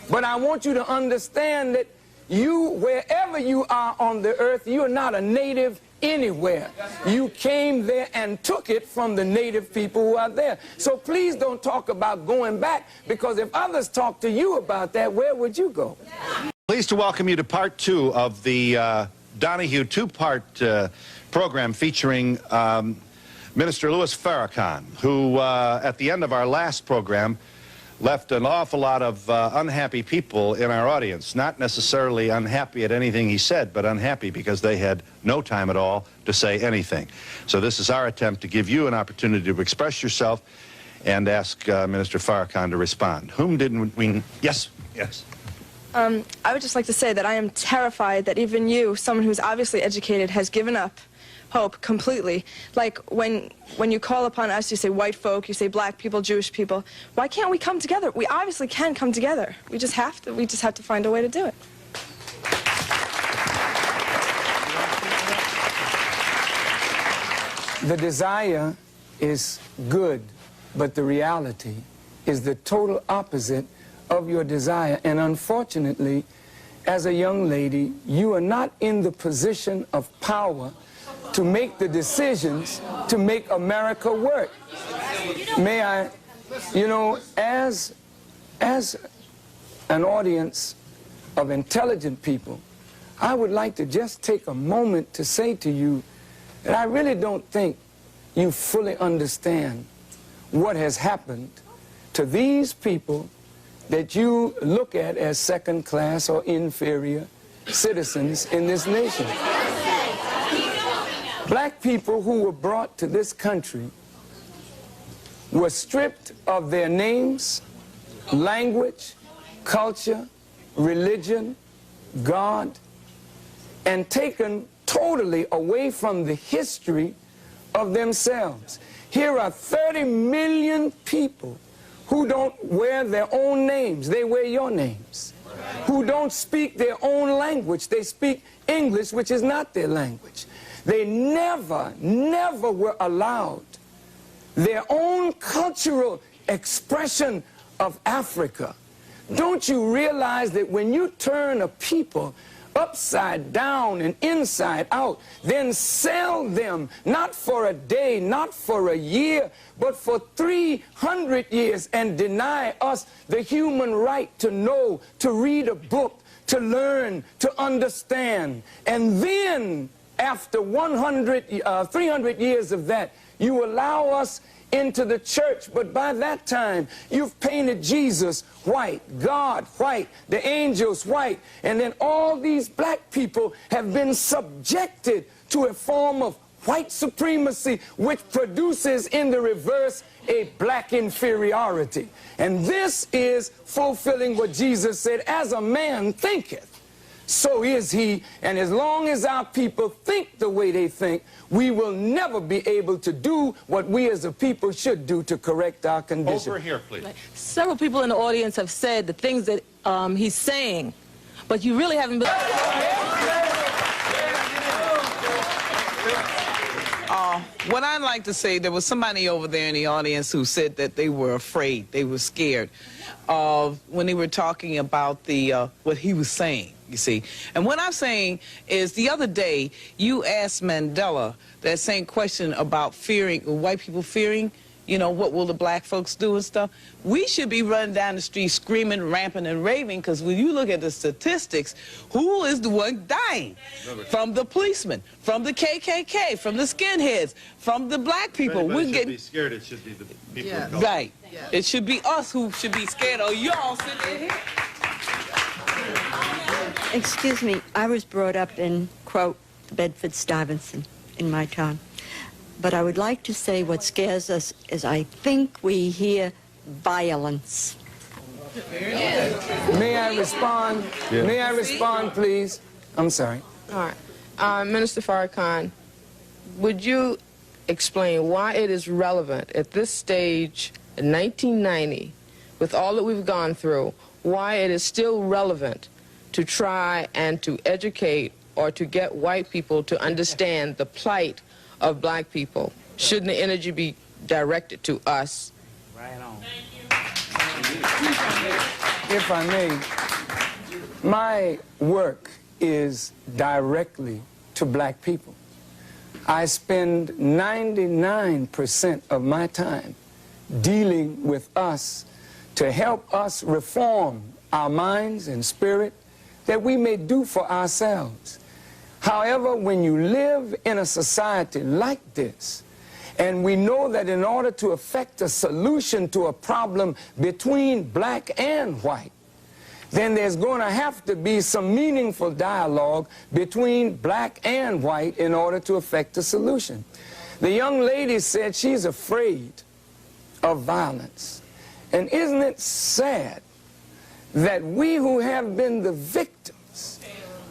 But I want you to understand that you, wherever you are on the earth, you are not a native anywhere. You came there and took it from the native people who are there. So please don't talk about going back, because if others talk to you about that, where would you go? Pleased to welcome you to part 2 of the Donahue two-part program featuring Minister Louis Farrakhan, who at the end of our last program left an awful lot of unhappy people in our audience. Not necessarily unhappy at anything he said, but unhappy because they had no time at all to say anything. So this is our attempt to give you an opportunity to express yourself and ask Minister Farrakhan to respond. Whom didn't we... Yes, yes. I would just like to say that I am terrified that even you, someone who's obviously educated, has given up hope completely. Like when you call upon us, you say white folk, you say black people, Jewish people. Why can't we come together? We obviously can come together. We just have to. We just have to find a way to do it. The desire is good, but the reality is the total opposite of your desire. And unfortunately, as a young lady, you are not in the position of power to make the decisions to make America work. May I, you know, as an audience of intelligent people, I would like to just take a moment to say to you that I really don't think you fully understand what has happened to these people that you look at as second-class or inferior citizens in this nation. Black people who were brought to this country were stripped of their names, language, culture, religion, God, and taken totally away from the history of themselves. Here are 30 million people who don't wear their own names, they wear your names. Who don't speak their own language, they speak English, which is not their language. They never were allowed their own cultural expression of Africa. Don't you realize that when you turn a people upside down and inside out, then sell them not for a day, not for a year, but for 300 years, and deny us the human right to know, to read a book, to learn, to understand, and then after 300 years of that, you allow us into the church, but by that time, you've painted Jesus white, God white, the angels white, and then all these black people have been subjected to a form of white supremacy, which produces in the reverse a black inferiority. And this is fulfilling what Jesus said, as a man thinketh, so is he. And as long as our people think the way they think, we will never be able to do what we as a people should do to correct our condition. Over here, please. Several people in the audience have said the things that he's saying, but you really haven't been... What I'd like to say, there was somebody over there in the audience who said that they were afraid, they were scared when they were talking about what he was saying, you see. And what I'm saying is, the other day, you asked Mandela that same question about fearing, white people fearing, you know, what will the black folks do and stuff. We should be running down the street screaming, ramping, and raving, because when you look at the statistics, who is the one dying? From the policemen, from the KKK, from the skinheads, from the black people. We're getting be scared. It should be the people of color. Right. Yeah. It should be us who should be scared, or y'all sitting here. Excuse me, I was brought up in, quote, Bedford-Stuyvesant in my time. But I would like to say what scares us is I think we hear violence. May I respond? Yeah. May I respond, please? I'm sorry. All right. Minister Farrakhan, would you explain why it is relevant at this stage in 1990, with all that we've gone through, why it is still relevant to try and to educate or to get white people to understand the plight of black people? Shouldn't the energy be directed to us? Right on. Thank you. if I may, my work is directly to black people. I spend 99% of my time dealing with us to help us reform our minds and spirit that we may do for ourselves. However, when you live in a society like this, and we know that in order to effect a solution to a problem between black and white, then there's going to have to be some meaningful dialogue between black and white in order to effect a solution. The young lady said she's afraid of violence. And isn't it sad that we who have been the victims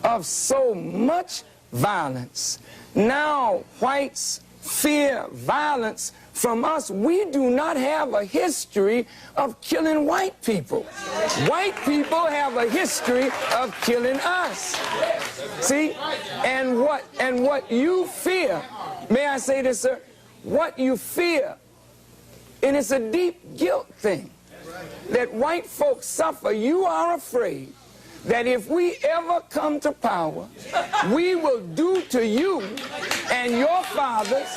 of so much violence, now whites fear violence from us? We do not have a history of killing white people. White people have a history of killing us. See? And what you fear, may I say this, sir? What you fear, and it's a deep guilt thing, that white folks suffer. You are afraid that if we ever come to power, we will do to you and your fathers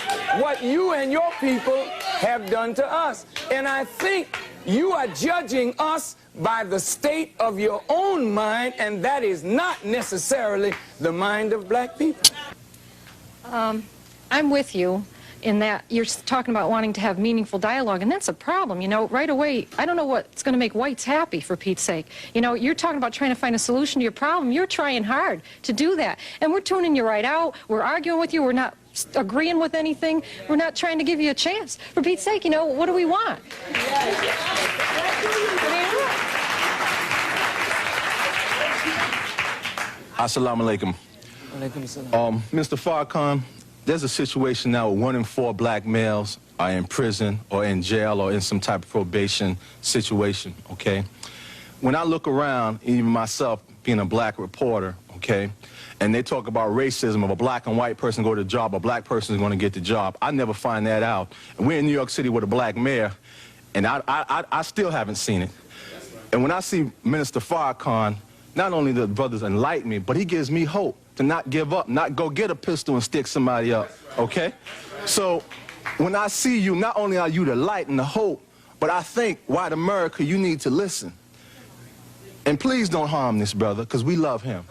what you and your people have done to us. And I think you are judging us by the state of your own mind, and that is not necessarily the mind of black people. I'm with you in that you're talking about wanting to have meaningful dialogue, and that's a problem. You know, right away, I don't know what's going to make whites happy, for Pete's sake. You know, you're talking about trying to find a solution to your problem. You're trying hard to do that, and we're tuning you right out. We're arguing with you. We're not agreeing with anything. We're not trying to give you a chance. For Pete's sake, you know, what do we want? Assalamu alaikum. Mr. Farrakhan, there's a situation now where 1 in 4 black males are in prison or in jail or in some type of probation situation, okay? When I look around, even myself being a black reporter, okay, and they talk about racism of a black and white person go to the job, a black person is going to get the job, I never find that out. And we're in New York City with a black mayor, and I still haven't seen it. And when I see Minister Farrakhan, not only the brothers enlighten me, but he gives me hope to not give up, not go get a pistol and stick somebody up, okay? So when I see you, not only are you the light and the hope, but I think, white America, you need to listen. And please don't harm this brother, because we love him.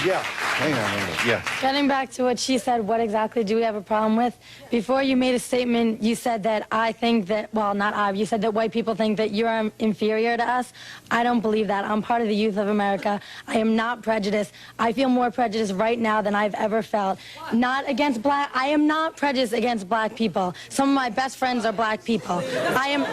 Yeah. Hang on a minute. Yeah. Getting back to what she said, what exactly do we have a problem with? Before you made a statement, you said that I think that, well, not I, you said that white people think that you're inferior to us. I don't believe that. I'm part of the youth of America. I am not prejudiced. I feel more prejudiced right now than I've ever felt. Not against black, I am not prejudiced against black people. Some of my best friends are black people. I am,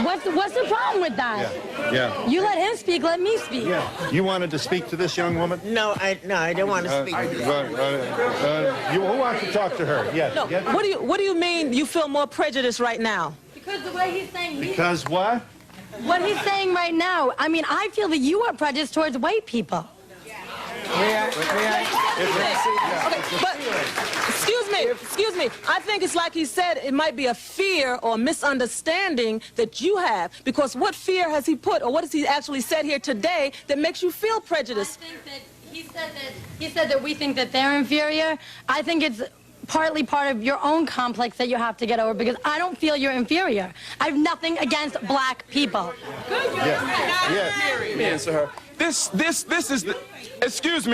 what's the problem with that? Yeah. You let him speak, let me speak. Yeah. You wanted to speak to this young woman? No, I don't want to speak. Who wants to talk to her? Yes. No. Yes. What do you mean you feel more prejudiced right now? Because the way he's saying Because what? what he's saying right now, I mean, I feel that you are prejudiced towards white people. Okay, but excuse me. I think it's like he said, it might be a fear or misunderstanding that you have, because what fear has he put, or what has he actually said here today that makes you feel prejudiced? I think that he said that we think that they're inferior. I think it's partly part of your own complex that you have to get over, because I don't feel you're inferior. I have nothing against black people. Let me answer her. This is the, excuse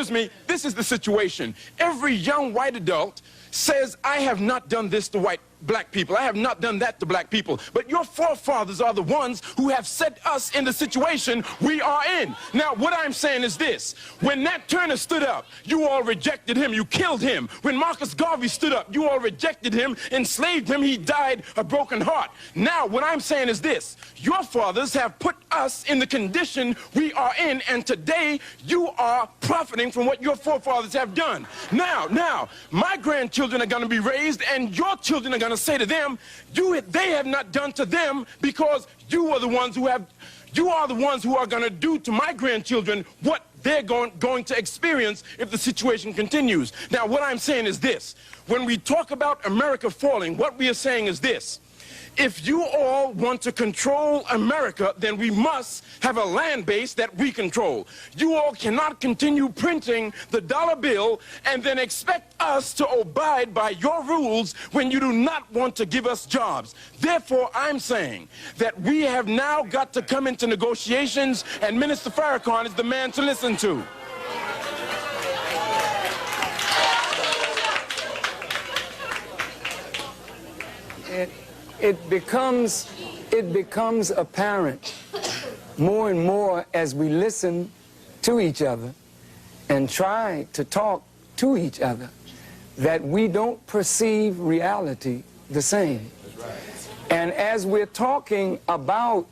me, this is the situation. Every young white adult says, I have not done this to black people. I have not done that to black people. But your forefathers are the ones who have set us in the situation we are in. Now, what I'm saying is this. When Nat Turner stood up, you all rejected him. You killed him. When Marcus Garvey stood up, you all rejected him, enslaved him. He died a broken heart. Now, what I'm saying is this. Your fathers have put us in the condition we are in, and today you are profiting from what your forefathers have done. Now, my grandchildren are going to be raised, and your children are going to say to them, they have not done to them, because you are the ones who are going to do to my grandchildren what they're going to experience if the situation continues. Now, what I'm saying is this. When we talk about America falling, what we are saying is this. if you all want to control America, then we must have a land base that we control. You all cannot continue printing the dollar bill and then expect us to abide by your rules when you do not want to give us jobs. Therefore, I'm saying that we have now got to come into negotiations, and Minister Farrakhan is the man to listen to. It becomes apparent more and more as we listen to each other and try to talk to each other that we don't perceive reality the same. And as we're talking about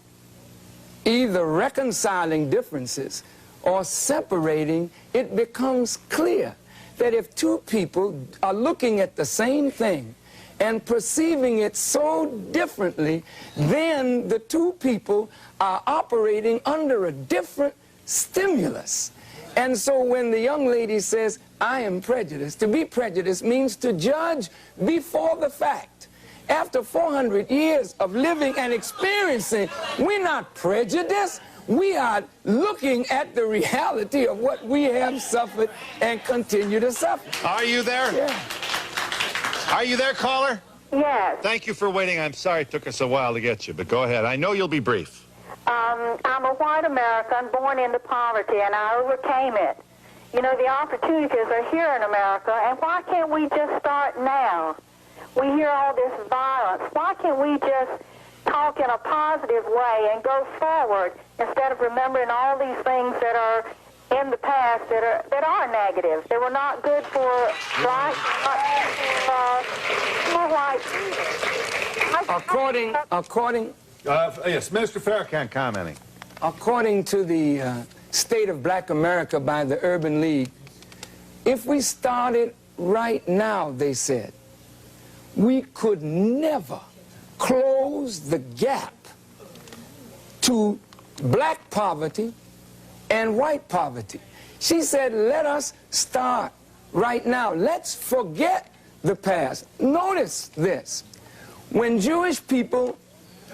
either reconciling differences or separating, it becomes clear that if two people are looking at the same thing and perceiving it so differently, then the two people are operating under a different stimulus. And so when the young lady says, I am prejudiced, to be prejudiced means to judge before the fact. After 400 years of living and experiencing, we're not prejudiced. We are looking at the reality of what we have suffered and continue to suffer. Are you there? Yeah. Are you there, caller? Yes. Thank you for waiting. I'm sorry it took us a while to get you, but go ahead. I know you'll be brief. I'm a white American born into poverty, and I overcame it. You know, the opportunities are here in America, and why can't we just start now? We hear all this violence. Why can't we just talk in a positive way and go forward instead of remembering all these things that are in the past that are negative? They were not good for blacks, not good for white. Yes, Minister Farrakhan commenting. According to the State of Black America by the Urban League, if we started right now, they said, we could never close the gap to black poverty and white poverty. She said, let us start right now. Let's forget the past. Notice this. When Jewish people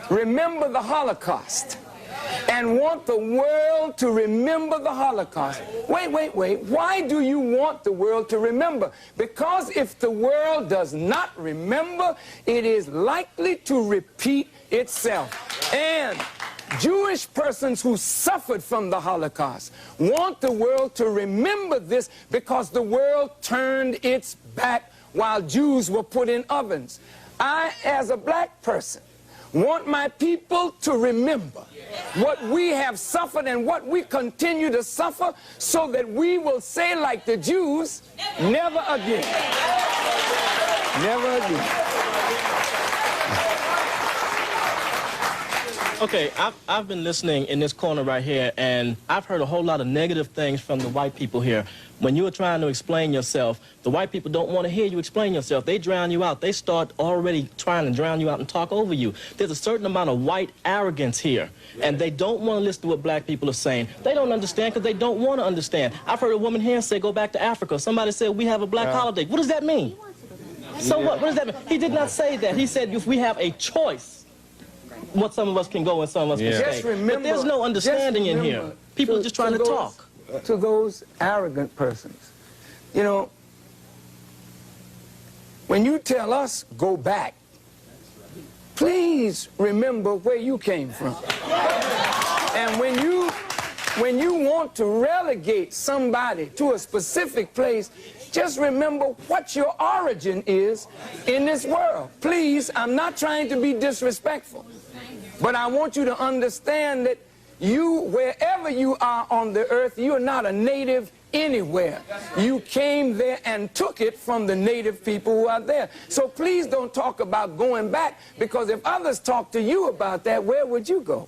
remember the Holocaust and want the world to remember the Holocaust. Wait. Why do you want the world to remember? Because if the world does not remember, it is likely to repeat itself. And Jewish persons who suffered from the Holocaust want the world to remember this because the world turned its back while Jews were put in ovens. I, as a black person, want my people to remember what we have suffered and what we continue to suffer so that we will say like the Jews, never again. Never again. Okay, I've been listening in this corner right here, and I've heard a whole lot of negative things from the white people here. When you were trying to explain yourself, the white people don't want to hear you explain yourself. They drown you out. They start already trying to drown you out and talk over you. There's a certain amount of white arrogance here, and they don't want to listen to what black people are saying. They don't understand because they don't want to understand. I've heard a woman here say, go back to Africa. Somebody said, we have a black holiday. What does that mean? So what does that mean? He did not say that. He said, if we have a choice, what some of us can go and some of us can stay. Remember, but there's no understanding in here. People are just trying to talk. To those arrogant persons, you know, when you tell us go back, please remember where you came from. And when you want to relegate somebody to a specific place, just remember what your origin is in this world. Please, I'm not trying to be disrespectful, but I want you to understand that you, wherever you are on the earth, you are not a native anywhere. You came there and took it from the native people who are there. So please don't talk about going back, because if others talk to you about that, where would you go?